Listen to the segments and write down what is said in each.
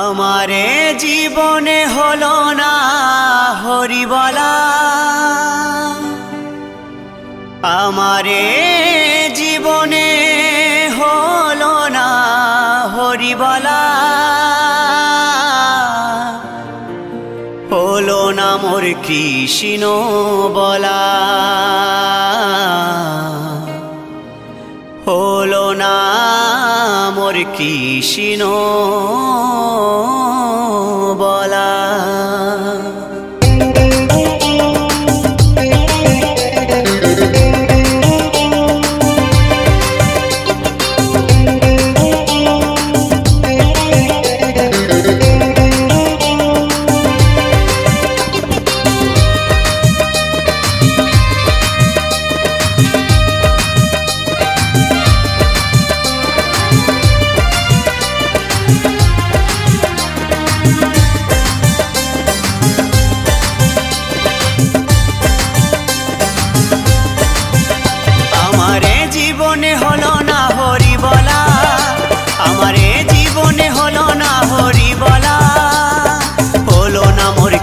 আমারে জীবনে হলো না হরিবলা, আমারে জীবনে হলো না হরিবলা, হলো না মোর কৃষ্ণ বলা, হলো না মোর কৃষ্ণ বলা।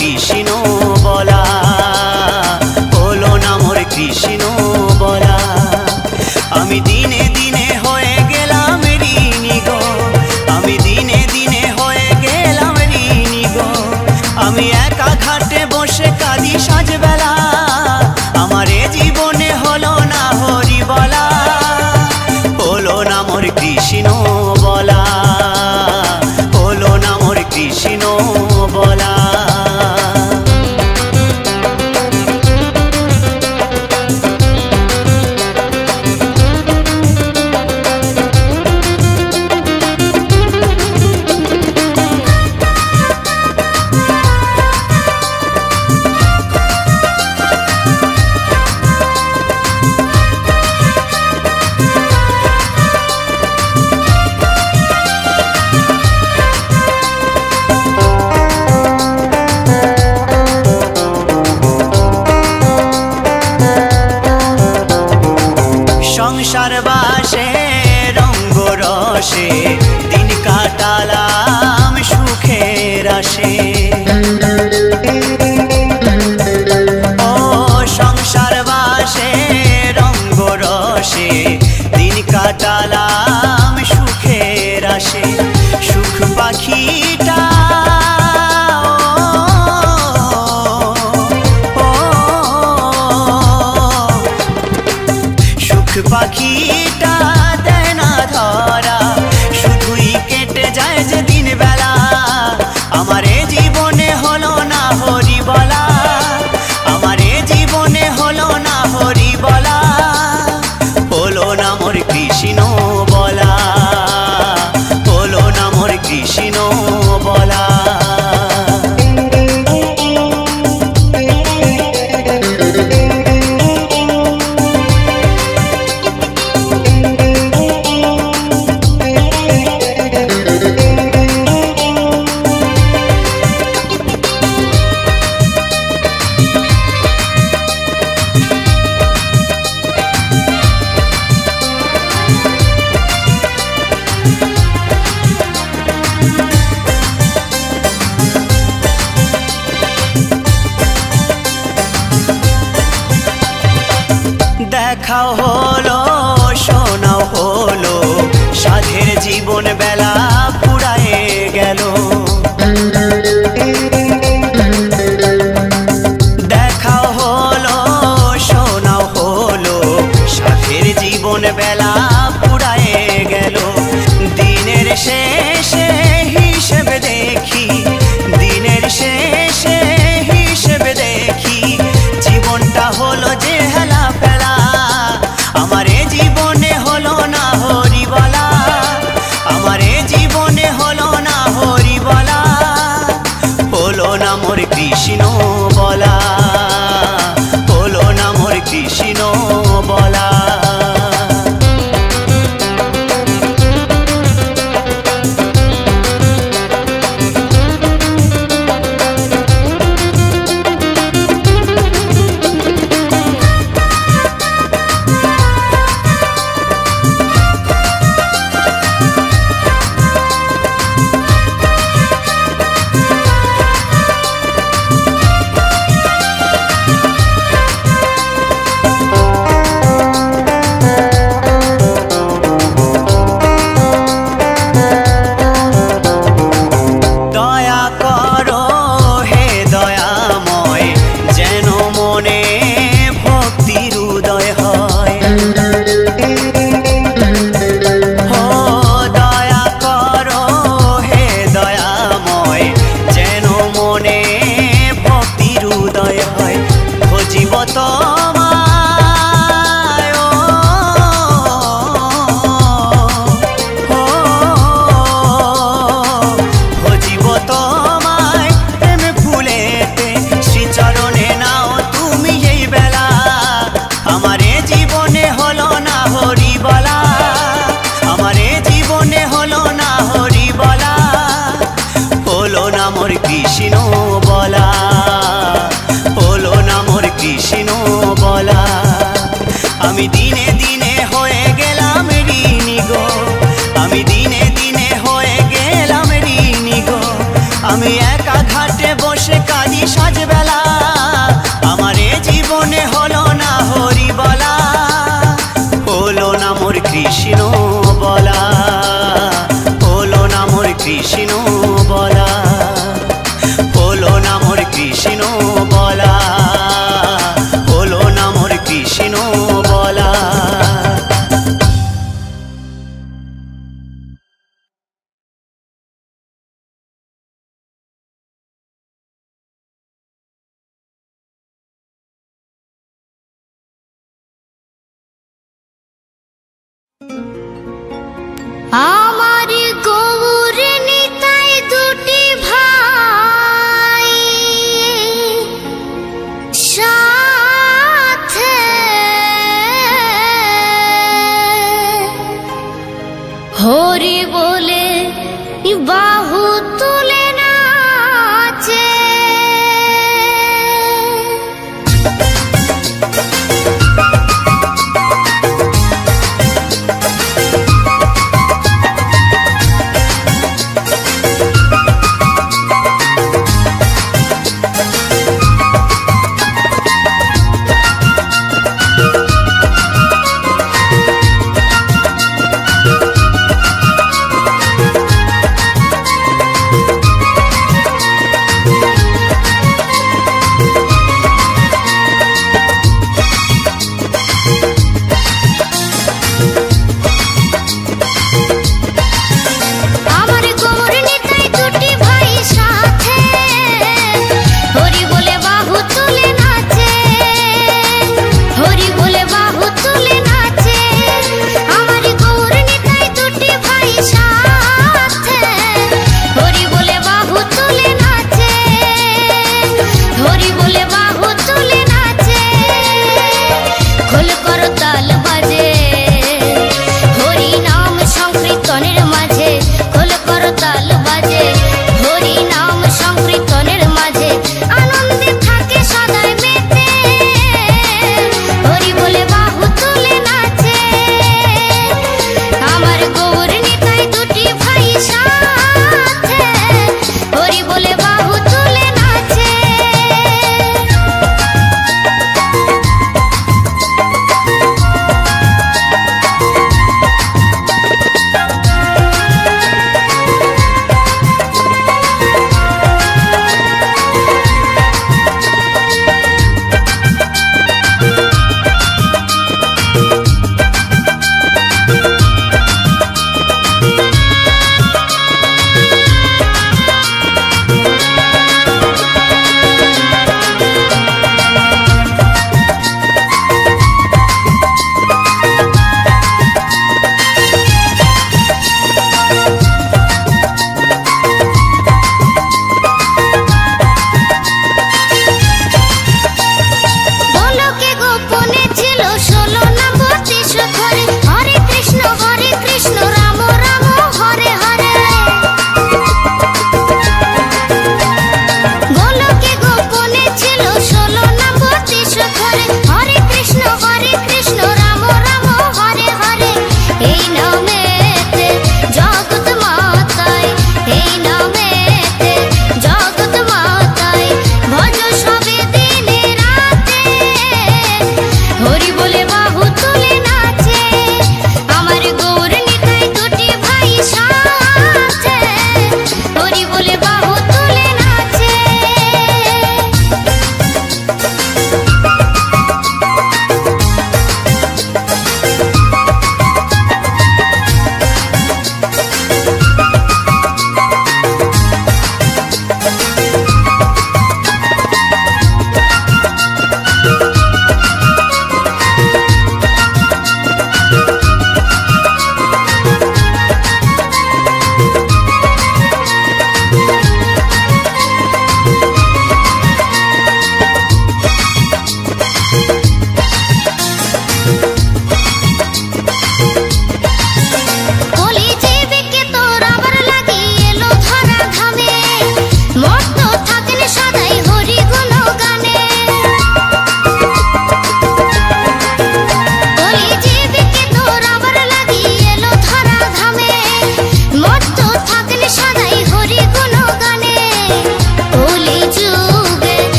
কৃষ্ণ বলা, হলো না মোর কৃষ্ণ বলা, আমি দিনে দিনে হয়ে গেলাম ঋণী গো, আমি দিনে দিনে হয়ে গেলাম ঋণী গো, আমি একা ঘাটে বসে কাঁদি সাজবেলা, আমার এ জীবনে হলো না হরি বলা, হলো না মোর কৃষ্ণ বলা, হলো না মোর কৃষ্ণ বলা। সংসার বাসে রঙ্গ রসে দিন কাটালাম সুখের আসে, ও সংসার বাসে রঙ্গ রসে দিন কাটালাম সুখের আসে, সুখ পাখিটা পাখিটা দেয় না ধরা, শুধুই কেটে যায় যে দিন বেলা, আমার এ জীবনে হলো না হরি বলা, আমার এ জীবনে হলো না হরি বলা, হলো না মোর কৃষ্ণ বলা, হলো না মোর কৃষ্ণ বলা। দেখাও হলো শোনাও হলো সাধের জীবন বেলা ফুরায়ে গেল, দেখাও হলো শোনাও হলো সাধের জীবন বেলা ফুরায়ে গেল, দিনের শেষে হিসেব দেখি, দিনের শেষে হিসেব দেখি, জীবনটা হলো যে হেলা ফেলা, আমার এ জীবনে হলো না হরি বলা, আমার এ জীবন আমার গৌর নিতাই দুটি ভাই সাথে হরি বলে বাহু তুলে নাচে।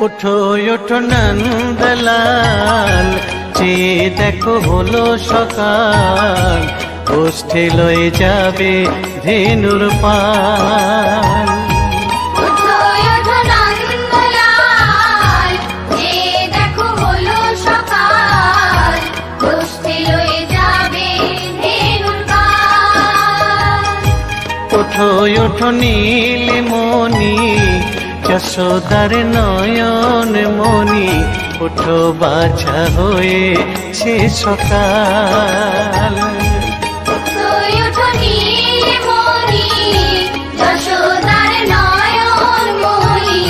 ওঠো ওঠো নন্দলাল, চেয়ে দেখো হলো সকাল, গোষ্ঠী লয়ে যাবে ধেনুর পাল। ওঠো ওঠো নন্দলাল, চেয়ে দেখো হলো সকাল, গোষ্ঠী লয়ে যাবে ধেনুর পাল। ওঠো ওঠো নীলমণি, যশোদার নয়ন মণি, ওঠো বাছা হয়েছে সকাল। ওঠো ওঠো নীলমণি, যশোদার নয়ন মণি,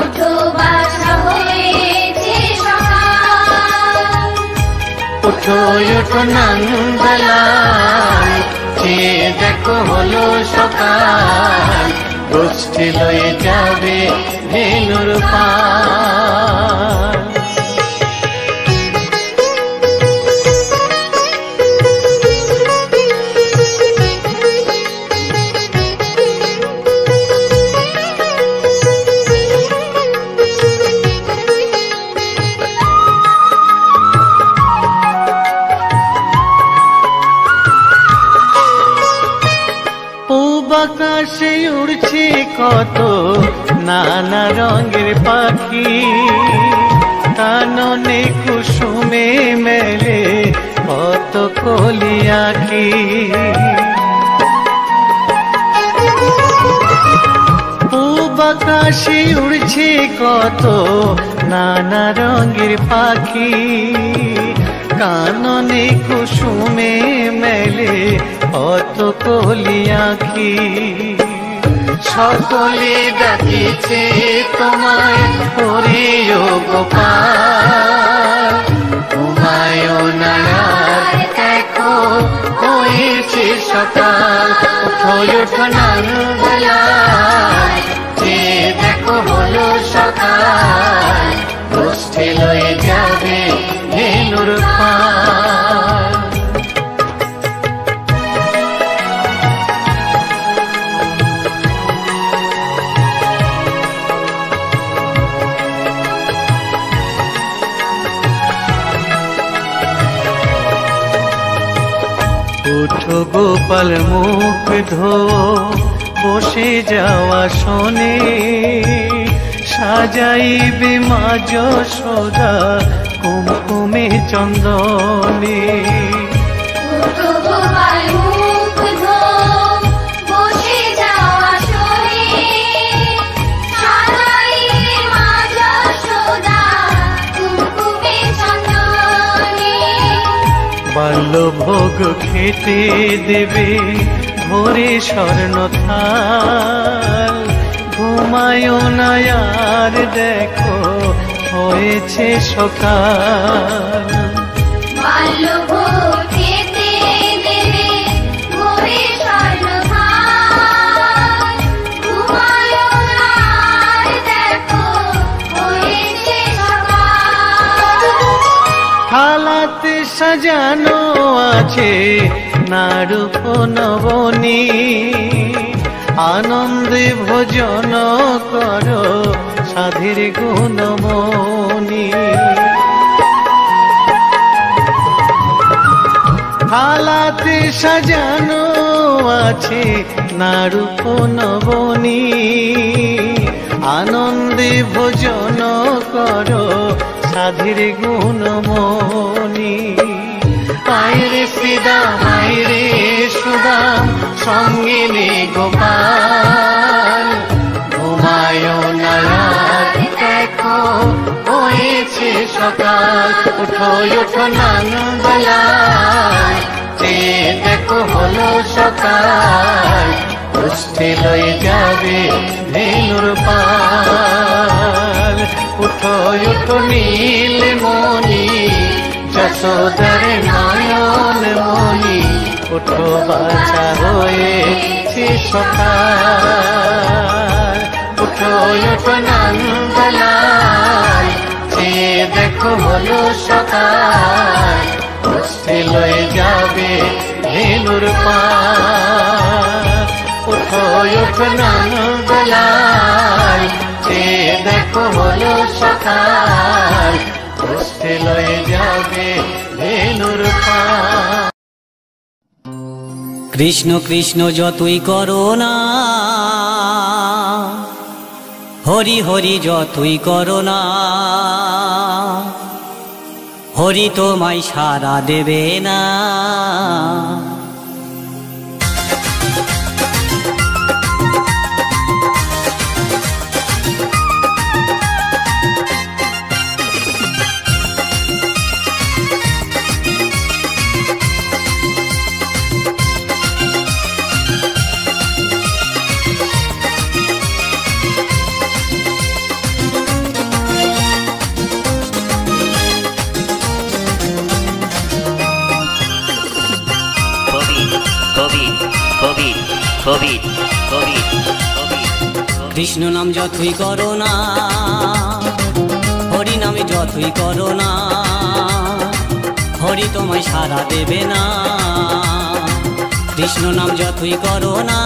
ওঠো বাছা হয়েছে সকাল। ওঠো ওঠো নন্দলাল, চেয়ে দেখো হলো সকাল, গোষ্ঠী লয়ে যাবে ধেনুর পাল। আকাশে উড়ছে কত নানা রঙের পাখি, কাননে কুসুমে মেলে কত কলি আঁখি। পূব আকাশে উড়ছে কত নানা রঙের পাখি, কাননে কুসুমে মেলে কত কলি আঁখি। সকলে ডাকিছে তোমায় হরিও গোপাল, তোমায় নায়ার দেখো হয়েছে সকাল। ওঠো ওঠো নন্দলাল, চেয়ে দেখো হলো সকাল, গোষ্ঠী লয়ে যাবে ধেনুর পাল। উঠো গোপাল মুখ ধো, বসে যাওয়া শোনে, সাজাইবে মা যশোদা কুমকুমে চন্দনে। উঠো গোপাল মুখ ধো, বসে যাওয়া শোনে, সাজাইবে মা যশোদা কুমকুমে চন্দনে। বাল্যভোগ খেতে দেবে ভোরে স্বর্ণ থাল, ঘুমায় না আর দেখো হয়েছে সকাল। বাল্যভোগ খেতে দেবে ভোরে স্বর্ণ থাল, ঘুমায় না আর দেখো হয়েছে সকাল। থালাতে সাজানো আছে নারূপ নবনী, আনন্দে ভোজন করো সাধের গুণমণি। থালাতে সাজানো আছে নারূপ নবনী, আনন্দে ভোজন করো সাধের গুণমণি। আইরে শ্রীদাম আইরে সুদাম, সঙ্গে নে গোপাল, ঘুমায় না আর দেখো হয়েছে সকাল। ওঠো ওঠো নন্দলাল, চেয়ে দেখো হলো সকাল, গোষ্ঠী লয়ে যাবে ধেনুর পাল। উঠো ওঠো নীলমণি, যশোদার নয়ন মণি, ওঠো বাছা হয়েছে সকাল। ওঠো ওঠো নন্দলাল, চেয়ে দেখো হলো সকাল, গোষ্ঠী লয়ে যাবে ধেনুর পাল। ওঠো ওঠো নন্দলাল, চেয়ে দেখো দেখো হলো সকাল, উঠতে লয়ে যাবে ধেনুর পাল। কৃষ্ণ কৃষ্ণ যতই করো না, হরি হরি যতই করো না, হরি তোমায় সাড়া দেবে না। কৃষ্ণ নাম যতই করো না, হরি নামে যতই করো না, হরি তোমায় সাড়া দেবে না। কৃষ্ণ নাম যতই করো না,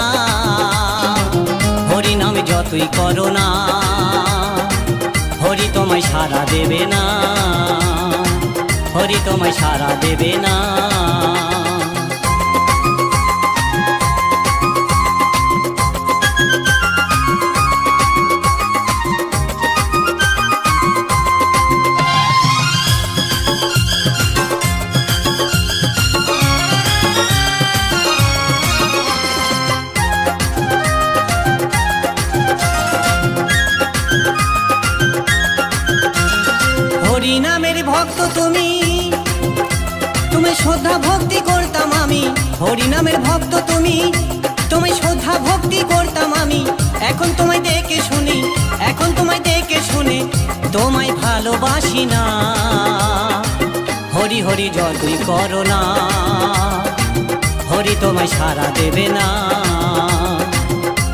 হরি নামে যতই করো না, হরি তোমায় সাড়া দেবে না, হরি তোমায় সাড়া দেবে না। হরি নামের ভক্ত তুমি, তোমায় শ্রদ্ধা ভক্তি করতাম আমি। হরি নামের ভক্ত তুমি, তোমায় শ্রদ্ধা ভক্তি করতাম আমি। এখন তোমায় দেখে শুনি, এখন তোমায় দেখে শুনে তোমায় ভালোবাসি না। হরি হরি যতই করো না, হরি তোমায় সাড়া দেবে না।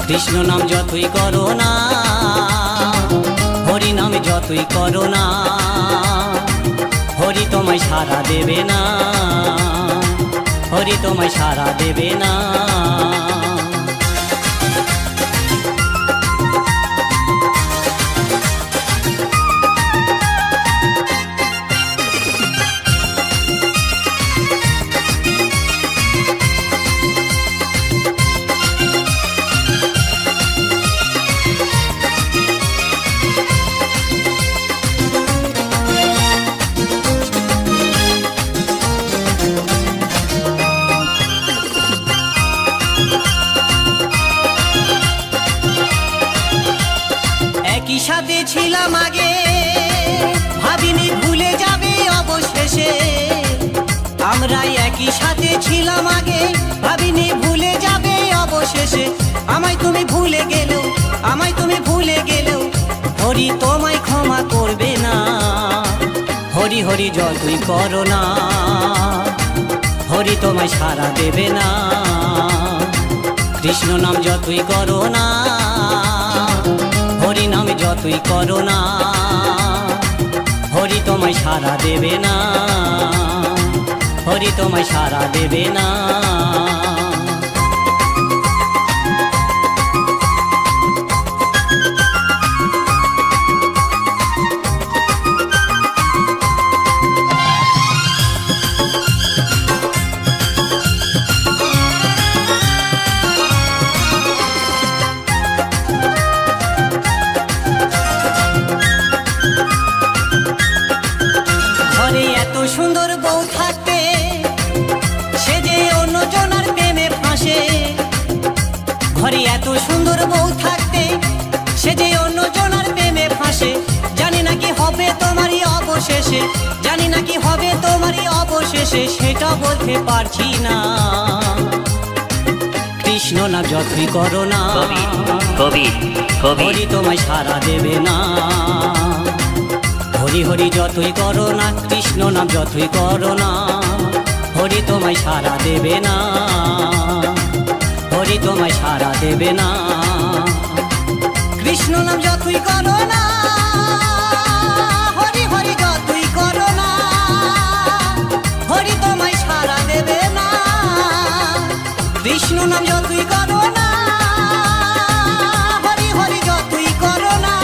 কৃষ্ণ নাম যতই করো না, হরি নামে যতই করো না, হরি তোমায় সাড়া দেবে না, হরি তোমায় সাড়া দেবে না। একই সাথে ছিলাম আগে, ভাবিনি ভুলে যাবে অবশেষে। আমরা একই সাথে ছিলাম আগে, ভাবিনি ভুলে যাবে অবশেষে। আমায় তুমি ভুলে গেলেও, আমায় তুমি ভুলে গেলেও, হরি তোমায় ক্ষমা করবে না। হরি হরি যতই করো না, হরি তোমায় সাড়া দেবে না। কৃষ্ণ নাম যতই করো না, হরি নামে যতই করো না, হরি তোমায় সাড়া দেবে না, হরি তোমায় সাড়া দেবে না। ঘরে এত সুন্দর বউ থাকতে, সে যে অন্যজনের প্রেমে ফাঁসে। ঘরে এত সুন্দর বউ থাকতে, সে যে অন্যজনের প্রেমে ফাঁসে। জানি না কি হবে তোমারই অবশেষে, জানি না কি হবে তোমারই অবশেষে, সেটা বলতে পারছি না। কৃষ্ণ নাম যতই করো না, হরি তোমায় সাড়া দেবে না। হরি হরি যতই করো না, কৃষ্ণ নাম যতই করো না, হরি তোমায় সাড়া দেবে না, হরি তোমায় সাড়া দেবে না। কৃষ্ণ নাম যতই করো না, হরি হরি যতই করো না, হরি তোমায় সাড়া দেবে না। কৃষ্ণ নাম যতই করো না, হরি হরি যতই করো না,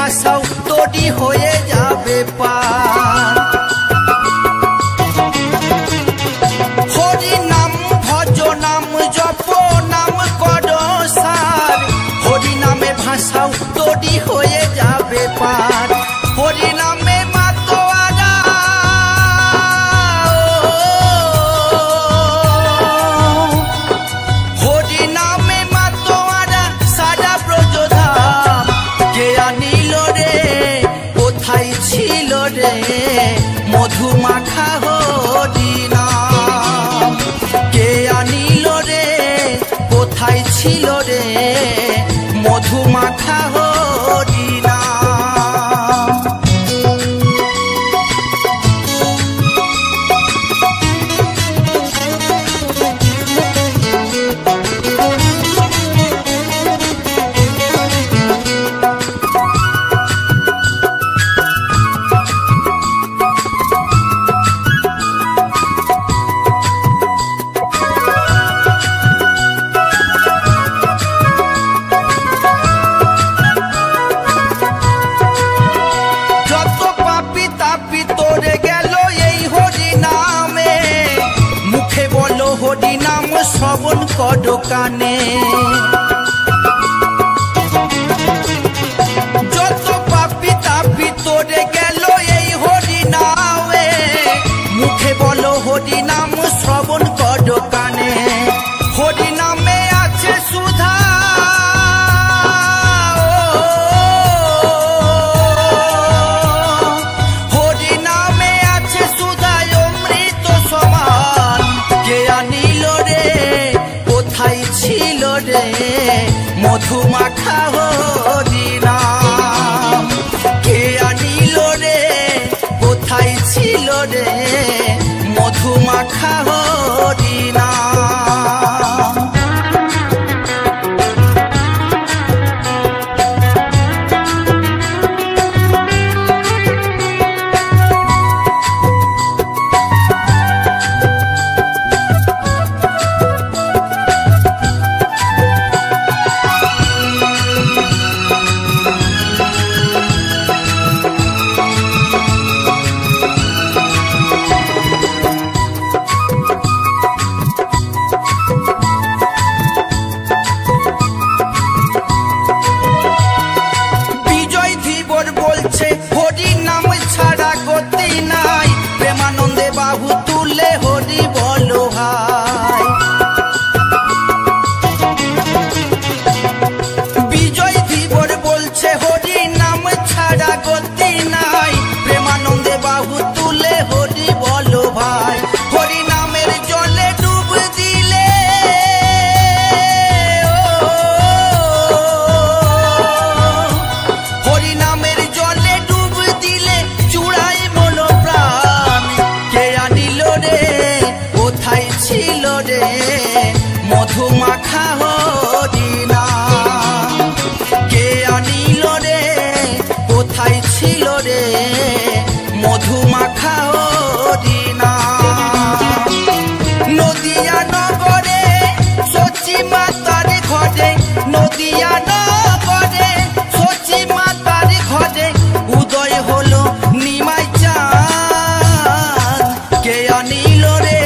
ভাষাও তোরই হয়ে যাবে পার। হরি নাম ভজ নাম জপ নাম কর সার, হরি নামে ভাষাও তোরই হয়ে যাবে পার। হরি নামে মাতোয়ারা হরি নামে মাতোয়ারা সারা ব্রজধাম। কে আনিল রে কোথায় ছিল রে মধু মাখা হরি নাম। কে আনিল রে কোথায় ছিল রে মধু মাখা হরি নাম। শ্রবণ কর কানে, যত পাপি তাপি তোরে গেল এই হরি নামে। মুখে বলো হরি নাম শ্রবণ কর কানে। হরি নামে আছে সুধা হরি নামে আছে সুধা অমৃত সমান। কে আনিল রে কোথায় ছিল রে মধু মাখা হরি নাম। কে আনিল রে কোথায় ছিল রে মধু মাখা হরি নাম। হরি নাম ছাড়া গতি নাই, প্রেমানন্দে বাহু তুলে হরি বলো ভাই। বিজয় ধীবর বলছে হরি নাম ছাড়া গতি নাই, প্রেমানন্দে বাহু তুলে হরি বলো ভাই। হরি নামের জলে ডুব দিলে হরি নামের জলে ডুব দিলে চূড়াই মন প্রাণ। কে আনিল রে কোথায় ছিল রে মধু মাখা হরি নাম। কে আনিল রে কোথায় ছিল রে মধু মাখা হরি নাম। নদিয়া নগরে সচি মাতার ঘরে, নদিয়া নগরে সচি মাতার ঘরে উদয় হলো নিমাই চাঁদ। কে আনিল রে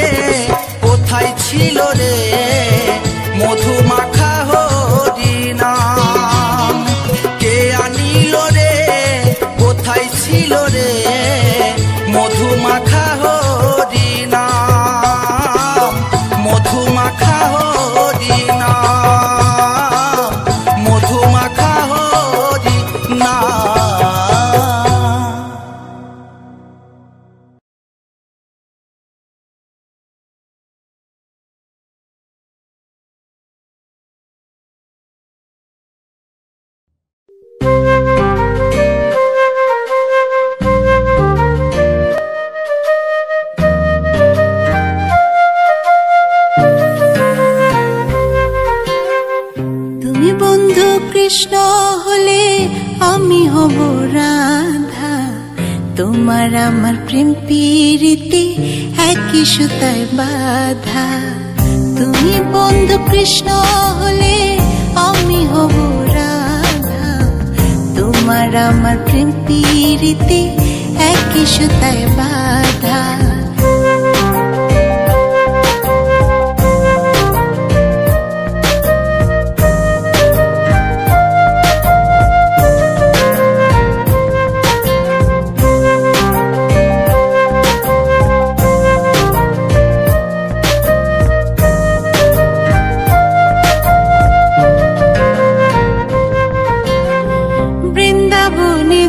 কোথায় ছিল রে মধু মাখা হরি নাম। কে আনিল রে কোথায় ছিল রে মধু মাখা হরি নাম। মধু মাখা হরি নাম, মধু মাখা হরি নাম। তুমি বন্ধু কৃষ্ণ হলে আমি হব রাধা, তোমার আমার প্রেম প্রীতি একই সুতায় বাঁধা। তুমি বন্ধু কৃষ্ণ হলে আমি হব রাধা, তোমার তোমার আমার প্রেম পীড়িতে একই সুতায় বাঁধা।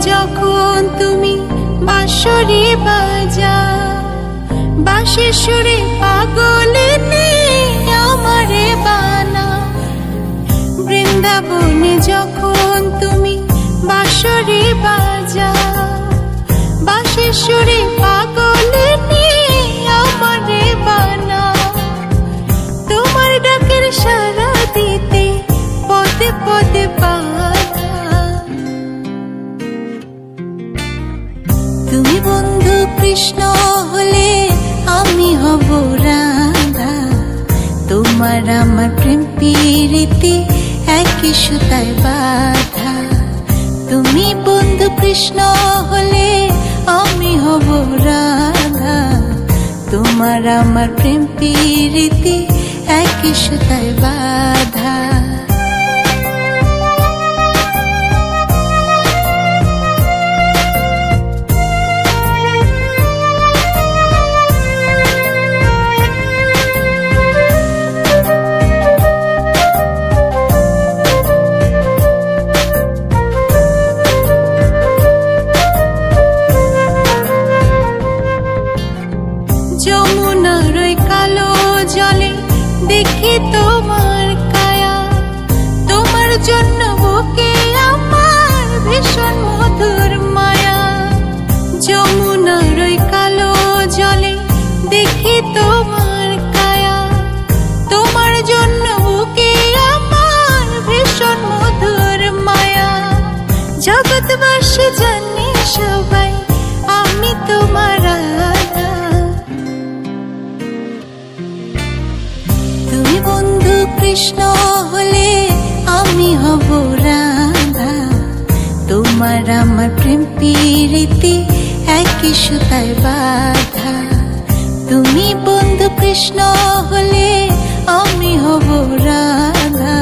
যখন তুমি বাঁশরি বাজাও, বাঁশির সুরে পাগলে আমারে বানাও। বৃন্দাবনে যখন তুমি বাঁশরি বাজাও, বাঁশির সুরে পাগলে আমারে বানাও। তোমার ডাকের সাড়া দিতে পদে পদে তুমি বন্ধু কৃষ্ণ হলে আমি হব রাধা। তোমার আমার প্রেম পীড়িতে একই সুতায় বাঁধা। তুমি বন্ধু কৃষ্ণ হলে আমি হব রাধা। তোমার আমার প্রেম পীড়িতে একই সুতায় বাঁধা। যমুনার ওই কালো জলে দেখি তোমার কায়া, তোমার জন্য বুকে আমার ভীষণ মধুর মায়া। যমুনার ওই কালো জলে দেখি তোমার কায়া, তোমার জন্য বুকে আমার ভীষণ মধুর মায়া। জগৎবাসী জানে সবাই আমি তোমার রাধা। তুমি বন্ধু কৃষ্ণ হলে আমি হব রাধা। তোমার আমার প্রেম পীড়িতে একই সুতায় বাঁধা। তুমি বন্ধু কৃষ্ণ হলে আমি হব রাধা।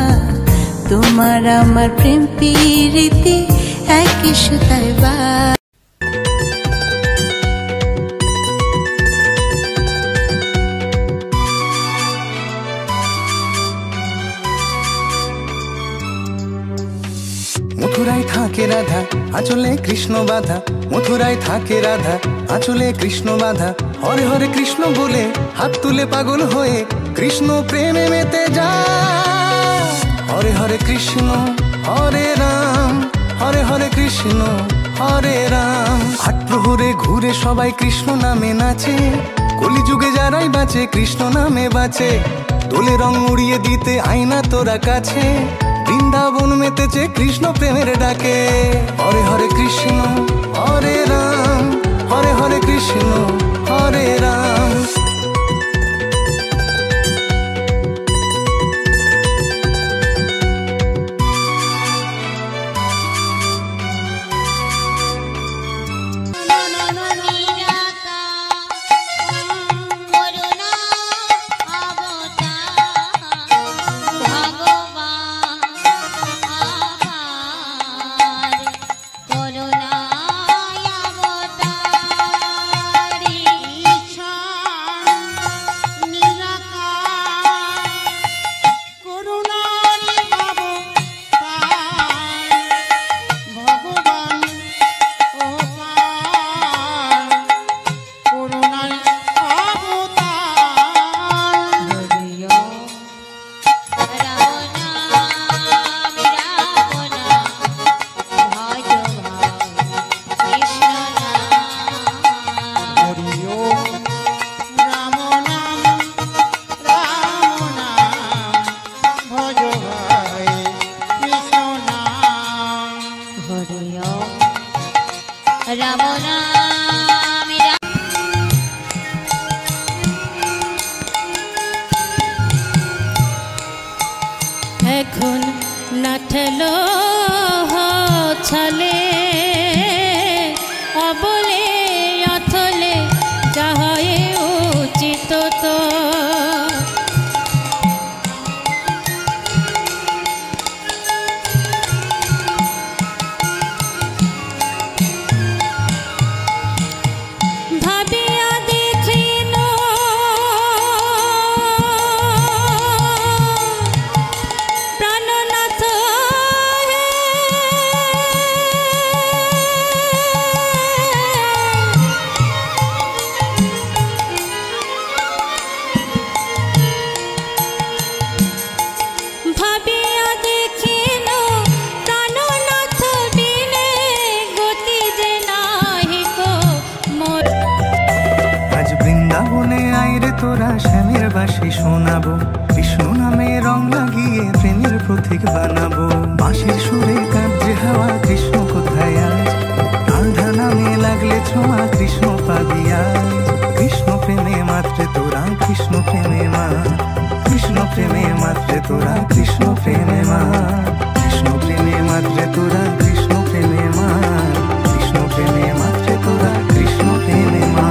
তোমার আমার প্রেম পীড়িতে একই সুতায় বাঁধা। মথুরায় থাকে রাধা, আঁচলে কৃষ্ণ বাধা। মথুরায় থাকে রাধা, আঁচলে কৃষ্ণ বাধা। হরে হরে কৃষ্ণ বলে হাত তুলে পাগল হয়ে কৃষ্ণ প্রেমে মেতে যায়। হরে হরে কৃষ্ণ হরে রাম, হরে হরে কৃষ্ণ হরে রাম। আট প্রহরে ঘুরে সবাই কৃষ্ণ নামে নাচে। কলিযুগে যারাই বাঁচে কৃষ্ণ নামে বাঁচে। দোলে রং উড়িয়ে দিতে আয়না তোরা কাছে। বৃন্দাবন মেতেছে কৃষ্ণ প্রেমের ডাকে। হরে হরে কৃষ্ণ হরে রাম, হরে হরে কৃষ্ণ হরে রাম। এখন নাঠলো ছলে বাঁশি শোনাবো, কৃষ্ণ নামে রং লাগিয়ে প্রেমের প্রতীক বানাবো। বাঁশির সুরে কাঁদছে হাওয়া, কৃষ্ণ কোথায় আজ? রাধা নামে লাগলে ছোঁয়া, কৃষ্ণ পাবি আজ। কৃষ্ণ প্রেমে মাত্রে তোরা, কৃষ্ণ প্রেমে মা, কৃষ্ণ প্রেমে মাত্রে তোরা, কৃষ্ণ প্রেমে মা, কৃষ্ণ প্রেমে মাত্রে তোরা, কৃষ্ণ প্রেমে মা, কৃষ্ণ প্রেমে মাত্রে তোরা, কৃষ্ণ প্রেমে মা।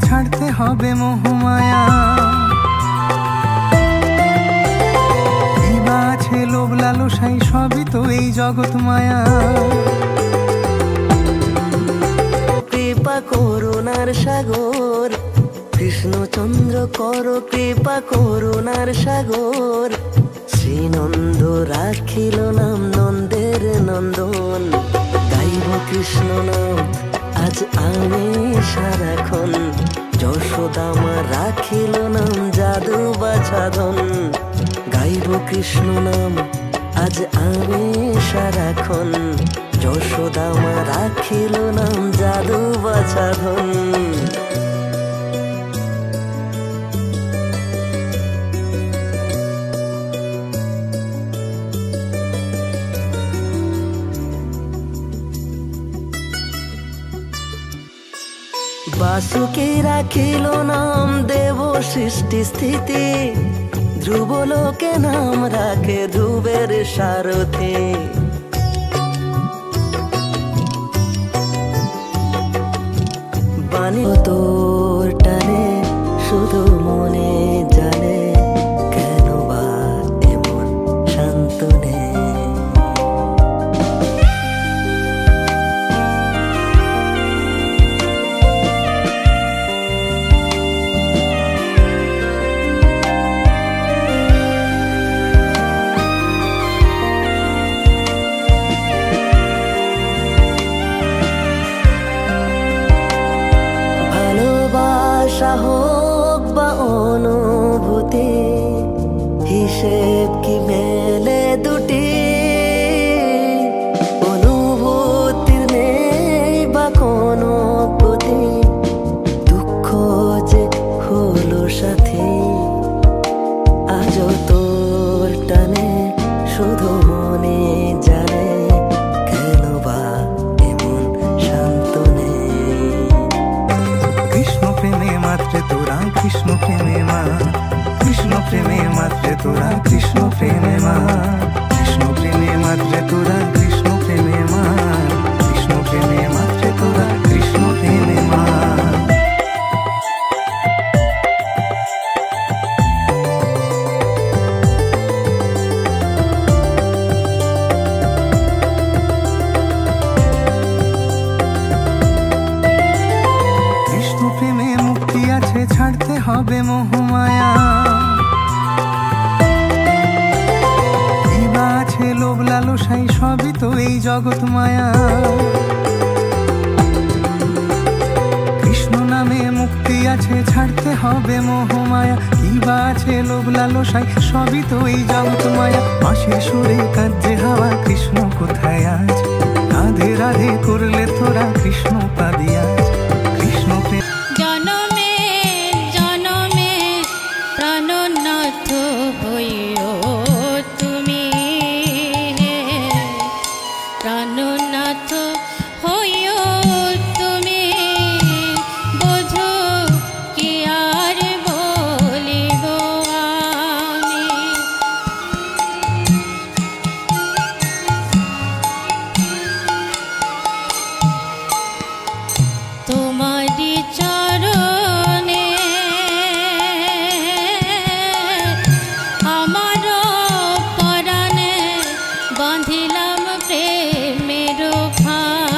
ছাড়তে হবে মোহমায়া, কিবা আছে লোভ লালসাই, সবই তো এই জগৎ মায়া। কৃপা করুণার সাগর কৃষ্ণচন্দ্র কর, কৃপা করুণার সাগর। শ্রীনন্দ রাখিল নাম নন্দের নন্দন, গাইব কৃষ্ণ নাম আজ আমি সারাক্ষণ। যশোদা মা রাখিল নাম জাদু বাছাধন, গাইব কৃষ্ণ নাম আজ আমি সারাক্ষণ। যশোদা মা রাখিল নাম জাদু বাছাধন। বাসুকি রাখিল নাম দেব সৃষ্টি স্থিতি, ধ্রুবলোকে নাম রাখে ধ্রুবের সারথি। বাণী তোর টানে শুধু মনে জানে, কেন বা এমন শান্ত নেই। হোক বা অনুভূতি, হিসেব কি মেলে দুটি? অনুভূতির নেই বা কোনো গতি, দুঃখ যে হলো সাথী। আজও তোর টানে শুধু মনে জানে, কেন বা এমন শান্ত নেই। কৃষ্ণ প্রেমে মাত্রে তোরা, কৃষ্ণ প্রেমে মা, কৃষ্ণ প্রেমে মাত্রে তোরা, কৃষ্ণ প্রেমে মা, কৃষ্ণ প্রেমে মাত্রে তোরা, কৃষ্ণ প্রেমে মা, কৃষ্ণ প্রেমে মাত্রে তোরা, কৃষ্ণ প্রেমে মা। ছাড়তে হবে মোহমায়া, কিবা আছে লোভ লালসাই, সবই তো এই জগৎ মায়া। কৃষ্ণ নামে মুক্তি আছে, ছাড়তে হবে মোহমায়া, কিবা আছে লোভ লালসাই, সবই তো এই জগৎ মায়া। বাঁশির সুরে কাঁদছে হাওয়া, কৃষ্ণ কোথায় আজ? রাধে রাধে করলে তোরা, কৃষ্ণ পাবি আজ। কৃষ্ণ প্রেম প্রাণনাথ হইও তুমি, প্রাণনাথ হইও তুমি, বোঝো কি আর বলিব আমি। তোমারি চরণে আমার পরাণে বাঁধিলাম প্রেমের ফাঁদ।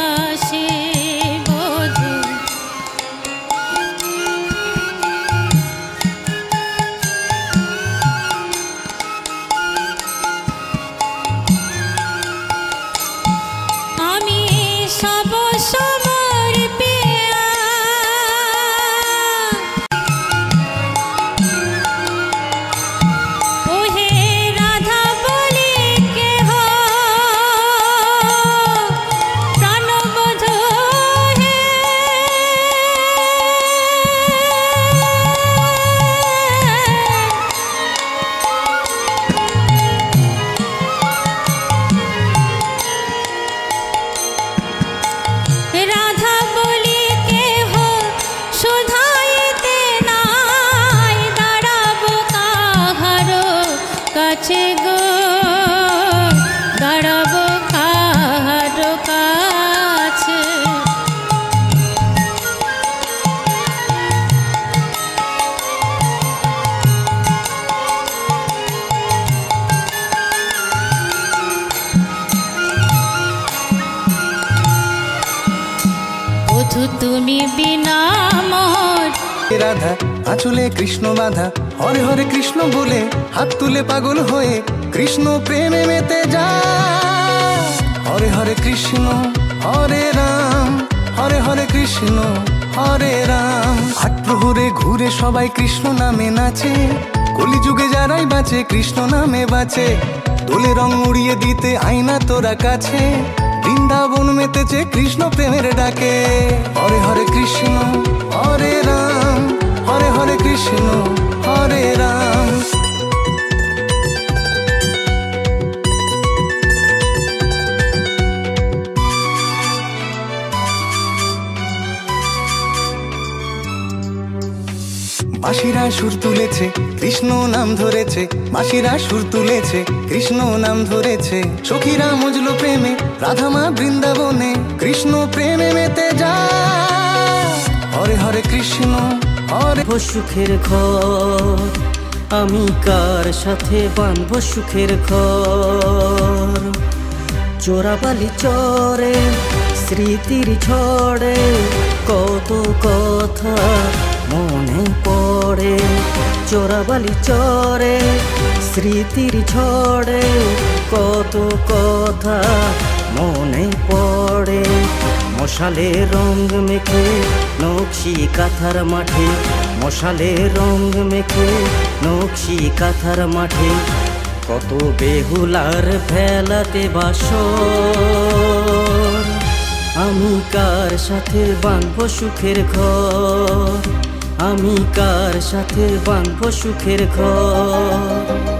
বধূ তুমি বিনা মোর। রাধা আঁচলে কৃষ্ণ বাধা, হরে হরে কৃষ্ণ বলে হাত তুলে পাগল হয়ে কৃষ্ণ প্রেমে মেতে যায়। হরে হরে কৃষ্ণ হরে রাম, হরে হরে কৃষ্ণ হরে রাম। আট প্রহরে ঘুরে সবাই কৃষ্ণ নামে নাচে, কলিযুগে যারাই বাঁচে কৃষ্ণ নামে বাঁচে। দোলে রং উড়িয়ে দিতে আয়না তোরা কাছে, বৃন্দাবন মেতেছে কৃষ্ণ প্রেমের ডাকে। হরে হরে কৃষ্ণ হরে রাম, হরে হরে কৃষ্ণ হরে রাম। বাঁশিরা সুর তুলেছে কৃষ্ণ নাম ধরেছে, বাঁশিরা সুর তুলেছে কৃষ্ণ নাম ধরেছে। সখীরা মজলো প্রেমে রাধা মা বৃন্দাবনে, কৃষ্ণ প্রেমে মেতে যায়। হরে হরে কৃষ্ণ হরে। সুখের ঘর আমি কার সাথে বাঁধব সুখের ঘর? চোরাবালি চরে স্মৃতির ঝড়ে কত কথা মনে পড়ে। চোরাবালি চরে স্মৃতির ঝড়ে কত কথা মনে পড়ে। মশালে রং মেখে নকশি কাঁথার মাঠে, মশালে রং মেখে নকশি কাঁথার মাঠে কত বেহুলার ভেলাতে বাসর। আমি কার সাথে বাঁধব সুখের ঘর? আমি কার সাথে বাঁধব সুখের ঘর?